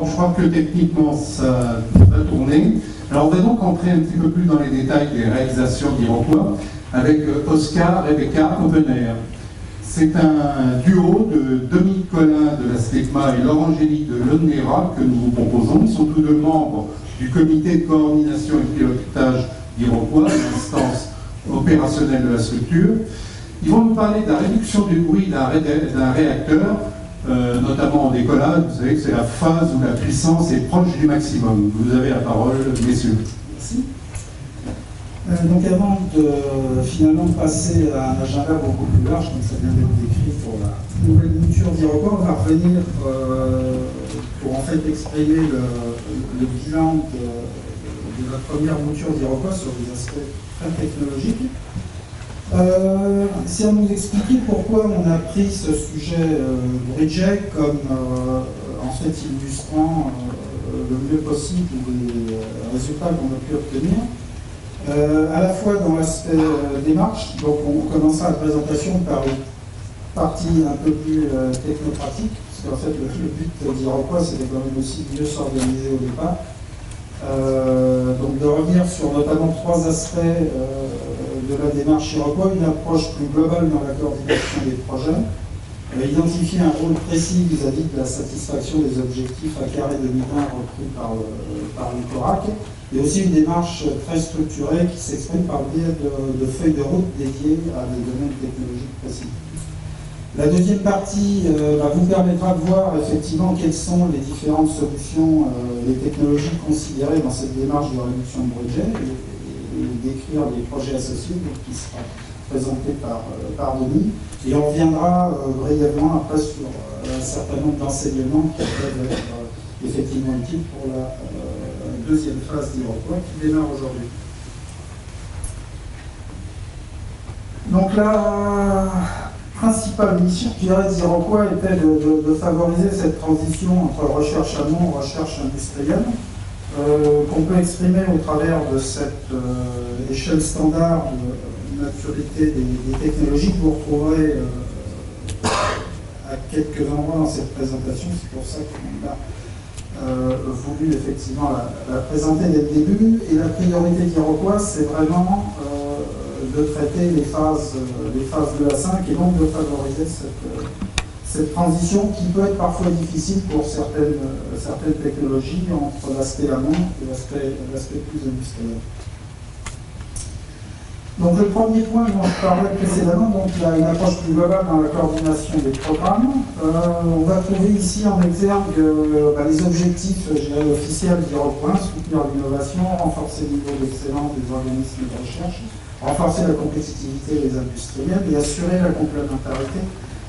Je crois que techniquement ça va tourner. Alors on va donc entrer un petit peu plus dans les détails des réalisations d'Iroquois avec Oscar Rebecca Openair. C'est un duo de Dominique Collin de la STECMA et Laurent Gély de l'ONERA que nous vous proposons. Ils sont tous deux membres du comité de coordination et pilotage d'Iroquois, l'instance opérationnelle de la structure. Ils vont nous parler de la réduction du bruit d'un réacteur, notamment en décollage. Vous savez que c'est la phase où la puissance est proche du maximum. Vous avez la parole, messieurs. Merci. Donc avant de finalement passer à un agenda beaucoup plus large, comme ça vient d'être décrit pour la nouvelle mouture d'Iroquois, on va revenir pour en fait exprimer le bilan de la première mouture d'Iroquois sur des aspects très technologiques. C'est à nous expliquer pourquoi on a pris ce sujet Bridget comme en fait illustrant le mieux possible les résultats qu'on a pu obtenir. À la fois dans l'aspect démarche, donc on commencera la présentation par une partie un peu plus technocratique, parce qu'en fait le but d'Iroquois c'était quand même aussi de mieux s'organiser au départ. Donc de revenir sur notamment trois aspects de la démarche Iroquois, une approche plus globale dans la coordination des projets, identifier un rôle précis vis-à-vis de la satisfaction des objectifs à carré 2020 repris par le CORAC, et aussi une démarche très structurée qui s'exprime par le biais de feuilles de route dédiées à des domaines technologiques précis. La deuxième partie vous permettra de voir effectivement quelles sont les différentes solutions, les technologies considérées dans cette démarche de réduction de budget et décrire les projets associés qui sera présenté par Denis. Et on reviendra brièvement après sur un certain nombre d'enseignements qui peuvent être effectivement utiles pour la deuxième phase d'Iroquois qui démarre aujourd'hui. Donc la principale mission, je dirais, d'Iroquois était de favoriser cette transition entre recherche amont et recherche industrielle, qu'on peut exprimer au travers de cette échelle standard de maturité des technologies que vous retrouverez à quelques endroits dans cette présentation. C'est pour ça qu'on a voulu effectivement la présenter dès le début. Et la priorité d'Iroquois, c'est vraiment de traiter les phases 2 à 5 et donc de favoriser cette transition qui peut être parfois difficile pour certaines technologies entre l'aspect amont et l'aspect plus industriel. Donc le premier point dont je parlais précédemment, donc il y a une approche plus globale dans la coordination des programmes. On va trouver ici en exergue les objectifs officiels d'Iroquois, soutenir l'innovation, renforcer le niveau d'excellence des organismes de recherche, renforcer la compétitivité des industriels et assurer la complémentarité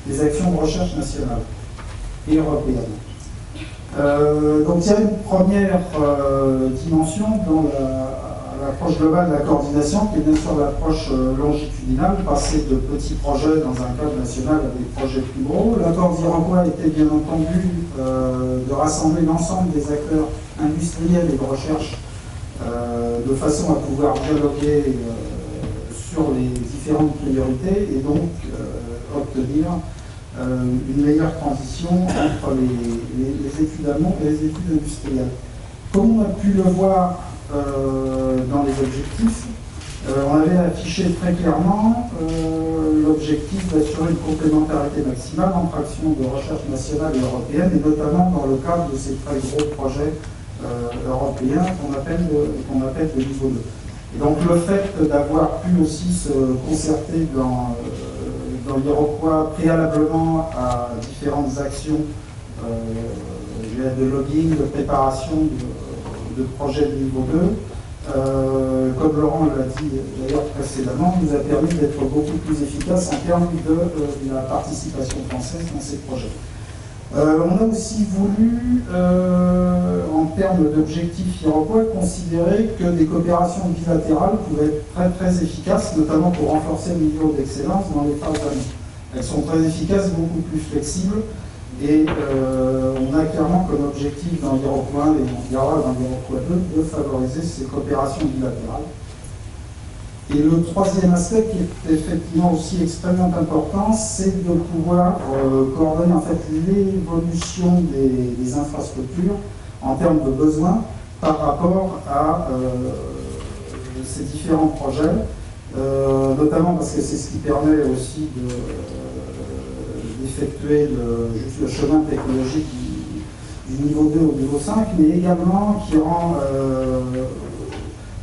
des actions de recherche nationales et européennes. Donc il y a une première dimension dans l'approche globale de la coordination, qui est bien sûr l'approche longitudinale, passer de petits projets dans un cadre national à des projets plus gros. L'accord d'Iroquois était bien entendu de rassembler l'ensemble des acteurs industriels et de recherche de façon à pouvoir dialoguer sur les différentes priorités et donc obtenir une meilleure transition entre les études amont et les études industrielles. Comme on a pu le voir dans les objectifs, on avait affiché très clairement l'objectif d'assurer une complémentarité maximale entre actions de recherche nationale et européenne, et notamment dans le cadre de ces très gros projets européens qu'on appelle le niveau 2. Et donc le fait d'avoir pu aussi se concerter dans l'Iroquois préalablement à différentes actions de lobbying, de préparation de projets de niveau 2, comme Laurent l'a dit d'ailleurs précédemment, nous a permis d'être beaucoup plus efficace en termes de la participation française dans ces projets. On a aussi voulu, en termes d'objectifs Iroquois, considérer que des coopérations bilatérales pouvaient être très très efficaces, notamment pour renforcer le niveau d'excellence dans les phases amont. Elles sont très efficaces, beaucoup plus flexibles, et on a clairement comme objectif dans l'Iroquois 1 et on dira dans l'Iroquois 2 de favoriser ces coopérations bilatérales. Et le troisième aspect qui est effectivement aussi extrêmement important, c'est de pouvoir coordonner en fait l'évolution des infrastructures en termes de besoins par rapport à ces différents projets, notamment parce que c'est ce qui permet aussi d'effectuer le chemin technologique du niveau 2 au niveau 5, mais également qui rend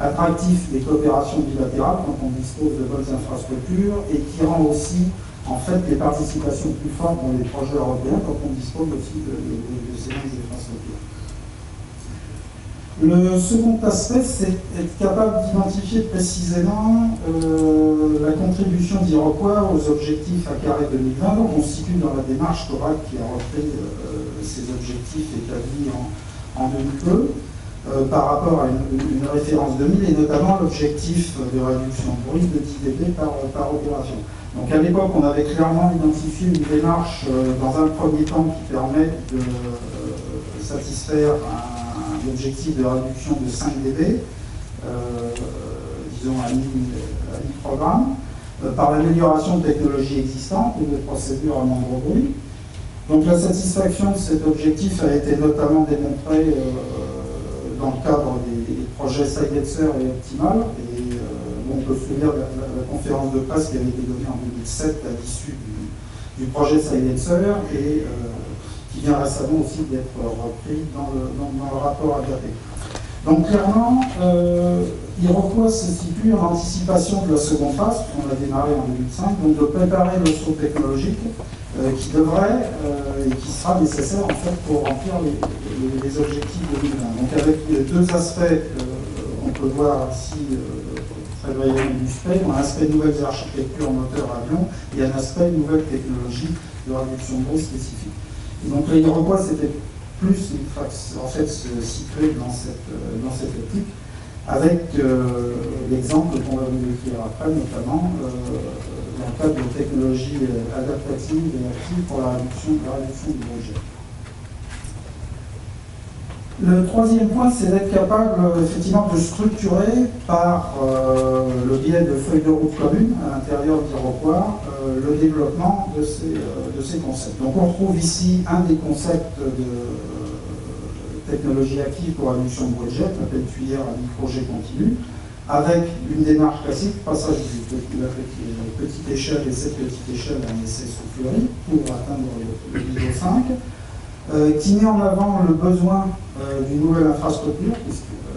attractif des coopérations bilatérales quand on dispose de bonnes infrastructures et qui rend aussi en fait des participations plus fortes dans les projets européens quand on dispose aussi de ces mêmes infrastructures. Le second aspect, c'est être capable d'identifier précisément la contribution d'Iroquois aux objectifs à carré 2020. Donc on se situe dans la démarche CORAC qui a repris ces objectifs établis en 2002 par rapport à une référence 2000 et notamment l'objectif de réduction de bruit de 10 dB par opération. Donc à l'époque, on avait clairement identifié une démarche dans un premier temps qui permet de satisfaire un objectif de réduction de 5 dB, disons à mi-programme, par l'amélioration de technologies existantes et de procédures à moindre bruit. Donc la satisfaction de cet objectif a été notamment démontrée dans le cadre des projets Silencer et Optimal. Et on peut se souvenir de la conférence de presse qui avait été donnée en 2007 à l'issue du projet Silencer et qui vient récemment aussi d'être repris dans le rapport ADAP. Donc clairement, Iroquois se situe en anticipation de la seconde phase, on a démarré en 2005, donc de préparer le saut technologique qui devrait et qui sera nécessaire en fait pour remplir les objectifs de 2020. Donc avec deux aspects, on peut voir ici très brièvement illustrés, un aspect nouvelles architectures moteur-avion et un aspect nouvelles technologies de réduction de bruit spécifique. Donc l'Iroquois c'était plus en fait se situer dans cette optique, avec l'exemple qu'on va vous décrire après, notamment dans le cadre de technologies adaptatives et actives pour la réduction du rejet. Le troisième point, c'est d'être capable effectivement de structurer par le biais de feuilles de route communes à l'intérieur d'Iroquois le développement de ces concepts. Donc on retrouve ici un des concepts de technologie active pour la réduction de bruit de jet, qu'on appelle tuyère à micro-jet continu, avec une démarche classique, passage de la petite échelle et cette petite échelle à un essai soufflerie pour atteindre le niveau 5, qui met en avant le besoin d'une nouvelle infrastructure,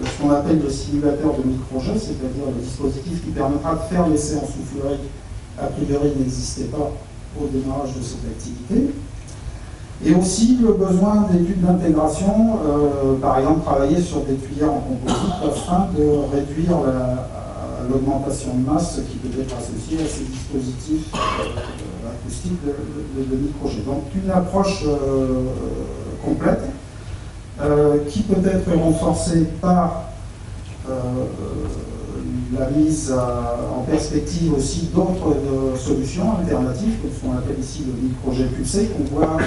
ce qu'on appelle le simulateur de micro-jet, c'est-à-dire le dispositif qui permettra de faire l'essai en soufflerie, a priori n'existait pas au démarrage de cette activité. Et aussi le besoin d'études d'intégration, par exemple travailler sur des tuyères en composite afin de réduire l'augmentation de masse qui peut être associée à ces dispositifs acoustiques de micro-jet. Donc une approche complète qui peut être renforcée par la mise en perspective aussi d'autres solutions alternatives, comme ce qu'on appelle ici le micro-jet pulsé, qu'on voit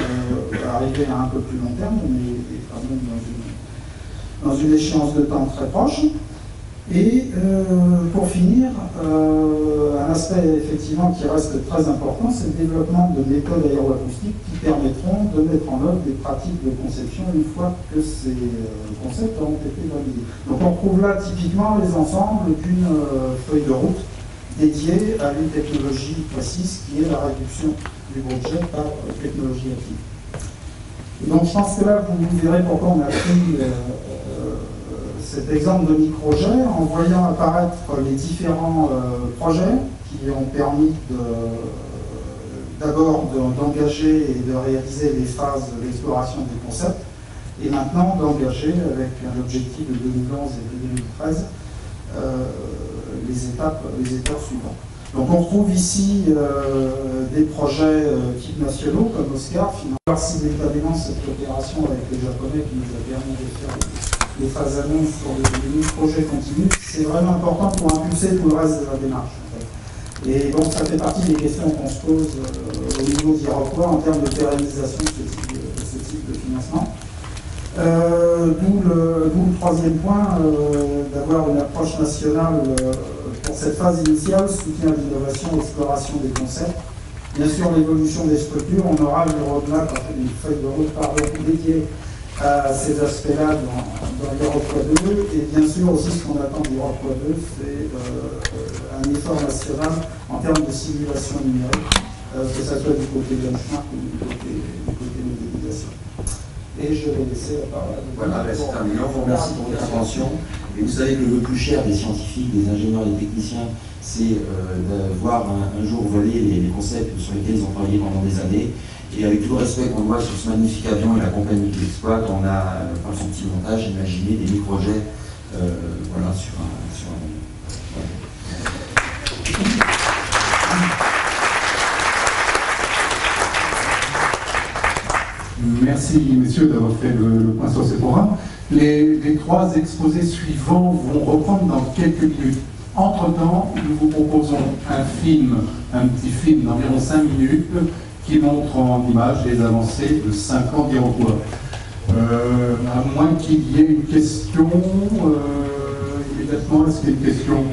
arriver à un peu plus long terme, mais quand même dans une échéance de temps très proche. Et pour finir, un aspect effectivement qui reste très important, c'est le développement de méthodes aéroacoustiques qui permettront de mettre en œuvre des pratiques de conception une fois que ces concepts auront été validés. Donc on retrouve là typiquement les ensembles d'une feuille de route dédiée à une technologie précise qui est la réduction du bruit de jet par technologie active. Et donc je pense que là vous verrez pourquoi on a pris cet exemple de micro-jet en voyant apparaître les différents projets qui ont permis d'abord d'engager et de réaliser les phases d'exploration des concepts et maintenant d'engager avec un objectif de 2011 et 2013 les étapes suivantes. Donc on retrouve ici des projets type nationaux comme Oscar, finalement simultanément cette coopération avec les Japonais qui nous a permis de faire les phases annonces sur les micro-projets continus, c'est vraiment important pour impulser tout le reste de la démarche. En fait. Et donc ça fait partie des questions qu'on se pose au niveau d'Iroquois en termes de pérennisation de ce type de financement. d'où le troisième point, d'avoir une approche nationale pour cette phase initiale, soutien à l'innovation, exploration des concepts. Bien sûr, l'évolution des structures, on aura une roadmap, une feuille de route dédiée à ces aspects-là dans l'Europe 2. Et bien sûr aussi, ce qu'on attend de l'Europe 2, c'est un effort national en termes de simulation numérique, que ce soit du côté de benchmark ou du côté modélisation. Et je vais laisser la parole. Voilà, c'est terminé. On vous remercie pour votre attention. Et vous savez que le plus cher des scientifiques, des ingénieurs et des techniciens, c'est de voir un jour voler les concepts sur lesquels ils ont travaillé pendant des années. Et avec tout le respect qu'on doit sur ce magnifique avion et la compagnie qui l'exploite, on a, par son petit montage, imaginé des micro-jets voilà, sur un Merci, messieurs, d'avoir fait le point sur ces programmes. Les trois exposés suivants vont reprendre dans quelques minutes. Entre-temps, nous vous proposons un petit film d'environ 5 minutes qui montre en images les avancées de 5 ans d'Iroquois. À moins qu'il y ait une question, immédiatement, est-ce qu'il y a une question